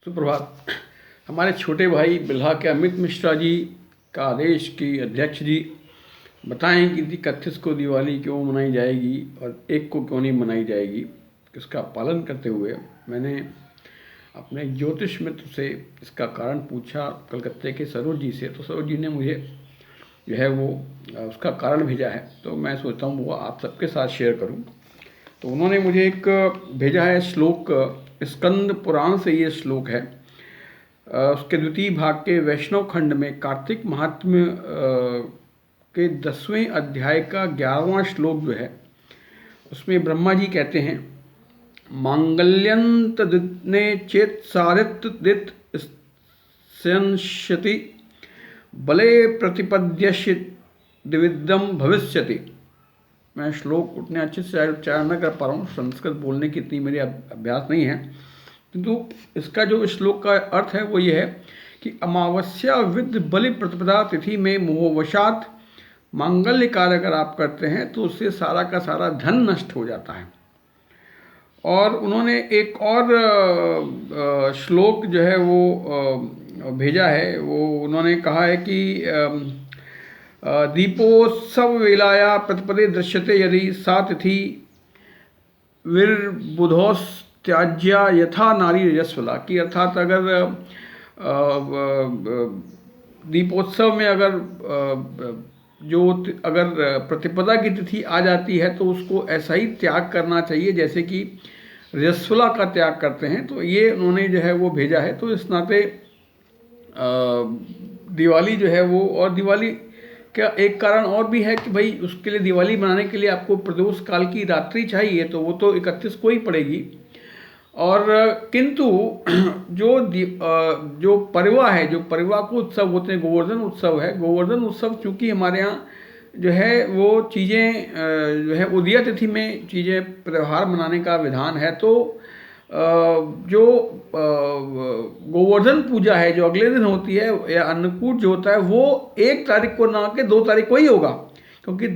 सुप्रभात। हमारे छोटे भाई बिल्हा के अमित मिश्रा जी का आदेश की अध्यक्ष जी बताएं कि 31 को दिवाली क्यों मनाई जाएगी और 1 को क्यों नहीं मनाई जाएगी। इसका पालन करते हुए मैंने अपने ज्योतिष मित्र से इसका कारण पूछा, कलकत्ते के सरोज जी से। तो सरोज जी ने मुझे जो है वो उसका कारण भेजा है, तो मैं सोचता हूँ वो आप सबके साथ शेयर करूँ। तो उन्होंने मुझे एक भेजा है श्लोक, स्कंद पुराण से ये श्लोक है। उसके द्वितीय भाग के वैष्णव खंड में कार्तिक महात्म्य के 10वें अध्याय का 11वां श्लोक जो है, उसमें ब्रह्मा जी कहते हैं, मांगल्यंत दिने चेत सारित दित संशति बले प्रतिपद्यश्य द्विविधम भविष्यति। मैं श्लोक उतने अच्छे से उच्चारण न कर पा रहा हूँ, संस्कृत बोलने की इतनी मेरी अभ्यास नहीं है, किंतु इसका जो श्लोक का अर्थ है वो ये है कि अमावस्या विद बलि प्रतिपदा तिथि में मोहवशात मांगल्य कार्य अगर आप करते हैं तो उससे सारा का सारा धन नष्ट हो जाता है। और उन्होंने एक और श्लोक जो है वो भेजा है। वो उन्होंने कहा है कि दीपोत्सव वेलाया प्रतिपदे दृश्यते यदि सा तिथि विर्बुधोस त्याज्या यथा नारी रजस्वला, की अर्थात अगर दीपोत्सव में अगर प्रतिपदा की तिथि आ जाती है तो उसको ऐसा ही त्याग करना चाहिए जैसे कि रजस्वला का त्याग करते हैं। तो ये उन्होंने जो है वो भेजा है। तो इस नाते दिवाली जो है वो, और दिवाली का एक कारण और भी है कि भाई उसके लिए, दिवाली मनाने के लिए आपको प्रदोष काल की रात्रि चाहिए, तो वो तो 31 को ही पड़ेगी। और किंतु जो परिवा है, जो परिवा को उत्सव होते हैं, गोवर्धन उत्सव है। गोवर्धन उत्सव चूँकि हमारे यहाँ जो है वो चीज़ें जो है उदया तिथि में चीज़ें त्यौहार मनाने का विधान है। तो जो गोवर्धन पूजा है जो अगले दिन होती है, या अन्नकूट जो होता है, वो 1 तारीख को ना के 2 तारीख को ही होगा, क्योंकि